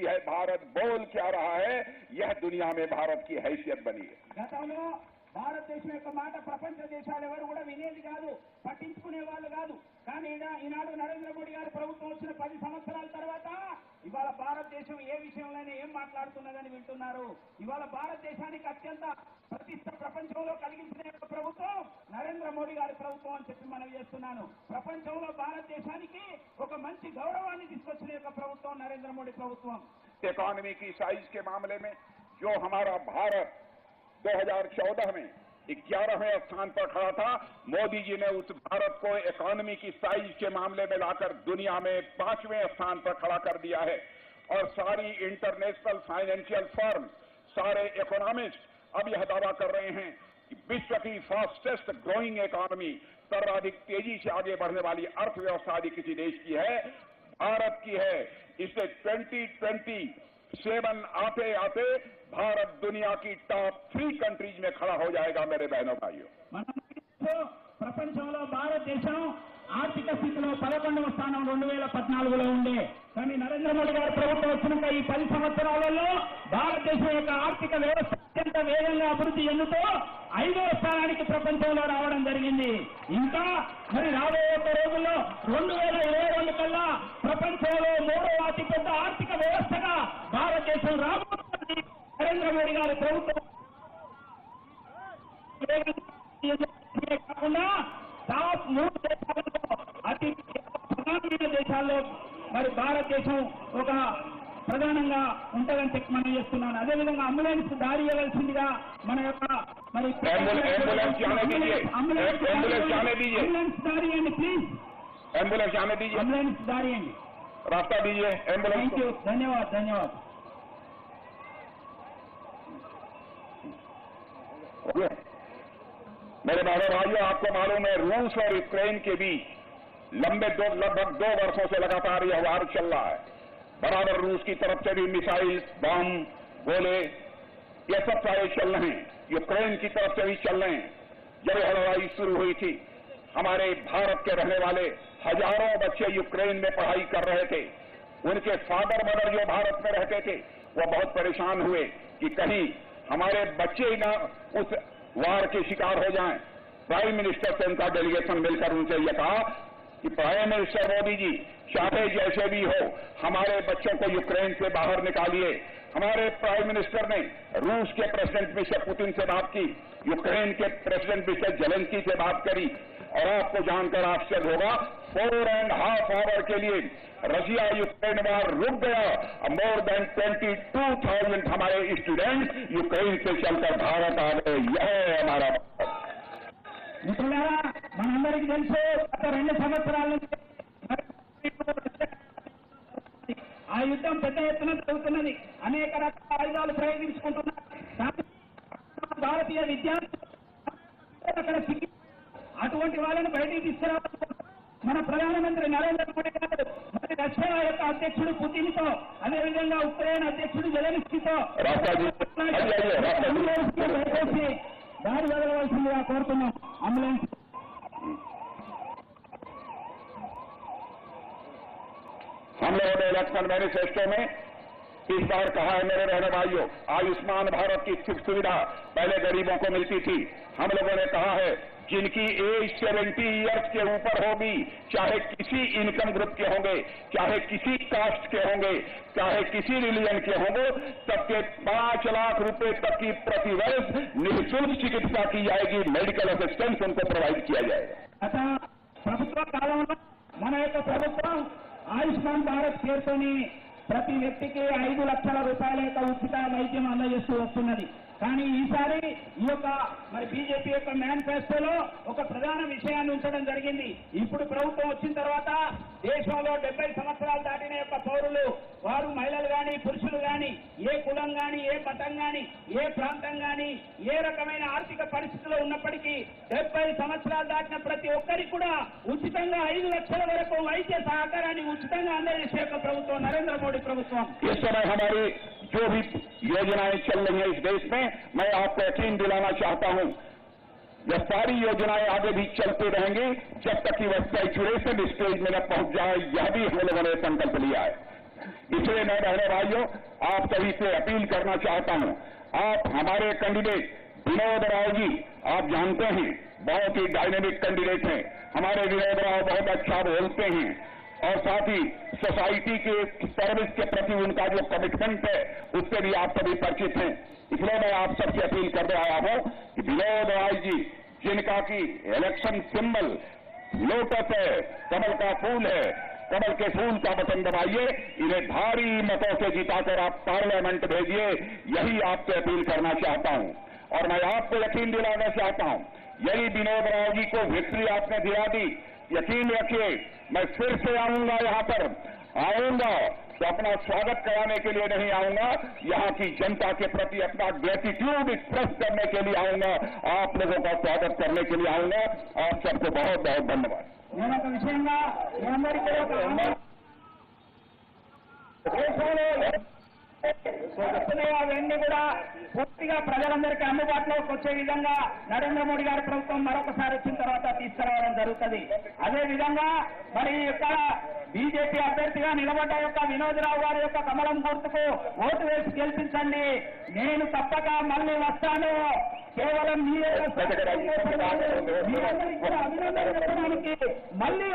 स्थिति है, भारत बोल क्या रहा है, यह दुनिया में भारत की हैसियत बनी है। గతంలో భారతదేశం యొక్క మాట ప్రపంచ దేశాలు ఎవరు కూడా వినేది కాదు, పట్టించుకునే వాళ్ళు కాదు. కానీ ఈనాడు నరేంద్ర మోడీ గారి ప్రభుత్వం వచ్చిన 10 సంవత్సరాల తర్వాత ఇవాళ భారతదేశం ఏ విషయంలోనే ఏం మాట్లాడుతున్నదని వింటున్నారు. ఇవాళ భారతదేశానికి అత్యంత ప్రతిష్ట ప్రపంచంలో కలిగించిన యొక్క ప్రభుత్వం నరేంద్ర మోడీ గారి ప్రభుత్వం అని చెప్పి మనం చేస్తున్నాను. ప్రపంచంలో భారతదేశానికి ఒక మంచి గౌరవాన్ని తీసుకొచ్చిన యొక్క ప్రభుత్వం నరేంద్ర మోడీ ప్రభుత్వం. इकोनॉमी की साइज के मामले में जो हमारा भारत 2014 में 11वें स्थान पर खड़ा था, मोदी जी ने उस भारत को इकोनॉमी की साइज के मामले में लाकर दुनिया में 5वें स्थान पर खड़ा कर दिया है। और सारी इंटरनेशनल फाइनेंशियल फर्म, सारे इकोनॉमिस्ट अब यह दावा कर रहे हैं कि विश्व की फास्टेस्ट ग्रोइंग इकोनॉमी, सर्वाधिक तेजी से आगे बढ़ने वाली अर्थव्यवस्था यदि किसी देश की है, भारत की है। इसे 2027 आते आते भारत दुनिया की टॉप 3 कंट्रीज में खड़ा हो जाएगा। मेरे बहनों भाइयों, ప్రపంచంలో భారతదేశం ఆర్థిక స్థితిలో 11వ స్థానం 2014లో ఉండే. కానీ నరేంద్ర మోడీ గారి ప్రభుత్వం వచ్చినాక ఈ 10 సంవత్సరాలలో భారతదేశం యొక్క ఆర్థిక వ్యవస్థ అత్యంత వేగంగా అభివృద్ధి చెందుతూ 5వ స్థానానికి ప్రపంచంలో రావడం జరిగింది. ఇంకా మరి రాబోయే రోజుల్లో 2022 కల్లా ప్రపంచంలో 3వ అతిపెద్ద ఆర్థిక వ్యవస్థగా భారతదేశం రాబోతుంది. నరేంద్ర మోడీ గారి ప్రభుత్వం కాకుండా టాప్ 3 దేశాలలో అతి ప్రధానమైన దేశాల్లో మరి భారతదేశం ఒక ప్రధానంగా ఉంటుందని చెప్పి మనం చేస్తున్నాను. అదేవిధంగా అంబులెన్స్ దారి ఇవ్వాల్సిందిగా మన యొక్క మరి అంబులెన్స్ దారి అండి ప్లీజ్, एम्बुलेंस जाने दीजिए, అంబులెన్స్ దారి అండి, रास्ता दीजिए एम्बुलेंस। థ్యాంక్ యూ, ధన్యవాదాలు ధన్యవాదాలు. मेरे बहनों भाइयों, आपको मालूम है रूस और यूक्रेन के बीच लगभग 2 वर्षों से लगातार यह वार चल रहा है। बराबर रूस की तरफ से भी मिसाइल, बम, गोले, ये सब सारे चल रहे हैं, यूक्रेन की तरफ से भी चल रहे हैं। जब यह लड़ाई शुरू हुई थी, हमारे भारत के रहने वाले हजारों बच्चे यूक्रेन में पढ़ाई कर रहे थे। उनके फादर मदर जो भारत में रहते थे वो बहुत परेशान हुए कि कहीं हमारे बच्चे ही ना उस वार के शिकार हो जाएं। प्राइम मिनिस्टर से उनका डेलीगेशन मिलकर उनसे यह कहा कि प्राइम मिनिस्टर मोदी जी, चाहे जैसे भी हो हमारे बच्चों को यूक्रेन से बाहर निकालिए। हमारे प्राइम मिनिस्टर ने रूस के प्रेसिडेंट मिस्टर पुतिन से बात की, यूक्रेन के प्रेसिडेंट मिस्टर जेलेंस्की से बात करी, और आपको जानकर आश्चर्य होगा 4.5 आवर के लिए रशिया यूक्रेन वार रुक गया। मोर देन 22,000 हमारे स्टूडेंट यूक्रेन से चलकर भारत आ गए। यह है हमारा। మిత్రులారా, మనందరికీ తెలుసు గత 2 సంవత్సరాల నుంచి ఆ యుద్ధం పెద్ద ఎత్తున జరుగుతున్నది. అనేక రకాల ఆయుధాలు ప్రయోగించుకుంటున్నారు. భారతీయ విద్యార్థులు అక్కడ అటువంటి వాళ్ళని బయటికి తీసుకురావాలి. మన ప్రధానమంత్రి నరేంద్ర మోడీ గారు మరి రష్యా యొక్క అధ్యక్షుడు పుతిన్తో, అదేవిధంగా ఉక్రెయిన్ అధ్యక్షుడు జెలెన్స్కీతో దయచేసి దారి వదలవలసిందిగా కోరుతున్నాం. అంబులెన్స్ हम लोगों ने इलेक्शन मैनिफेस्टो में इस बार कहा है, मेरे रहने भाइयों, आयुष्मान भारत की सुविधा पहले गरीबों को मिलती थी। हम लोगों ने कहा है जिनकी एज 70 ईयर्स के ऊपर होगी, चाहे किसी इनकम ग्रुप के होंगे, चाहे किसी कास्ट के होंगे, चाहे किसी रिलीजन के होंगे, सबके 5 लाख रुपए तक की प्रति वर्ष निःशुल्क चिकित्सा की जाएगी। मेडिकल असिस्टेंस उनको प्रोवाइड किया जाएगा। अच्छा, ప్రభుత్వ కాలంలో మన యొక్క ప్రభుత్వం ఆయుష్మాన్ భారత్ పేరుతోని ప్రతి వ్యక్తికి 5 లక్షల రూపాయల యొక్క ఉచిత వైద్యం అందజేస్తూ వస్తున్నది. కానీ ఈసారి ఈ యొక్క మరి బీజేపీ యొక్క మేనిఫెస్టోలో ఒక ప్రధాన విషయాన్ని ఉంచడం జరిగింది. ఇప్పుడు ప్రభుత్వం వచ్చిన తర్వాత దేశంలో 70 సంవత్సరాలు దాటిన యొక్క పౌరులు, వారు మహిళలు కానీ పురుషులు కానీ, ఏ కులం కానీ, ఏ మతం కానీ, ఏ ప్రాంతం కానీ, ఏ రకమైన ఆర్థిక పరిస్థితిలో ఉన్నప్పటికీ 70 సంవత్సరాలు దాటిన ప్రతి ఒక్కరికి కూడా ఉచితంగా 5 లక్షల వరకు వైద్య సహకారాన్ని ఉచితంగా అందజేసే యొక్క ప్రభుత్వం నరేంద్ర మోడీ ప్రభుత్వం. जो भी योजनाएं चल रही हैं इस देश में, मैं आपको यकीन दिलाना चाहता हूं, यह सारी योजनाएं आगे भी चलती रहेंगी जब तक कि वह सैचुरेशन स्टेज में न पहुंच जाए। यह भी हम लोगों ने संकल्प लिया है। इसलिए मैं बहनों भाइयों आप सभी से अपील करना चाहता हूं, आप हमारे कैंडिडेट विनोद राव जी आप जानते हैं बहुत ही डायनेमिक कैंडिडेट हैं। हमारे विनोद राव बहुत अच्छा बोलते हैं और साथ ही सोसाइटी के सर्विस के प्रति उनका जो कमिटमेंट है उससे भी आप सभी परिचित हैं। इसलिए मैं आप सबसे अपील कर रहा हूं कि विनोद राव जी जिनका की इलेक्शन सिंबल लोटस है, कमल का फूल है, कमल के फूल का बटन दबाइए, इन्हें भारी मतों से जिताकर आप पार्लियामेंट भेजिए, यही आपसे अपील करना चाहता हूं। और मैं आपको यकीन दिलाना चाहता हूं, यदि विनोद राव जी को विक्ट्री आपने दिला दी, यकीन रखिए मैं फिर से आऊंगा, यहां पर आऊंगा तो अपना स्वागत कराने के लिए नहीं आऊंगा, यहां की जनता के प्रति अपना ग्रेटिट्यूड एक्सप्रेस करने के लिए आऊंगा, आप लोगों का स्वागत करने के लिए आऊंगा। आप सबको बहुत बहुत धन्यवाद। నేను ఒక విషయంగా మీ అందరికీ కూడా అవన్నీ కూడా పూర్తిగా ప్రజలందరికీ అందుబాటులోకి వచ్చే విధంగా నరేంద్ర మోడీ గారి ప్రభుత్వం మరొకసారి వచ్చిన తర్వాత తీసుకురావడం జరుగుతుంది. అదే విధంగా మరి ఇక్కడ బీజేపీ అభ్యర్థిగా నిలబడ్డ యొక్క వినోదరావు గారి యొక్క కమలం గుర్తుకు ఓటు వేసి గెలిపించండి. నేను తప్పక మళ్ళీ వస్తాను. కేవలం మీ అభినందన చెప్పడానికి మళ్ళీ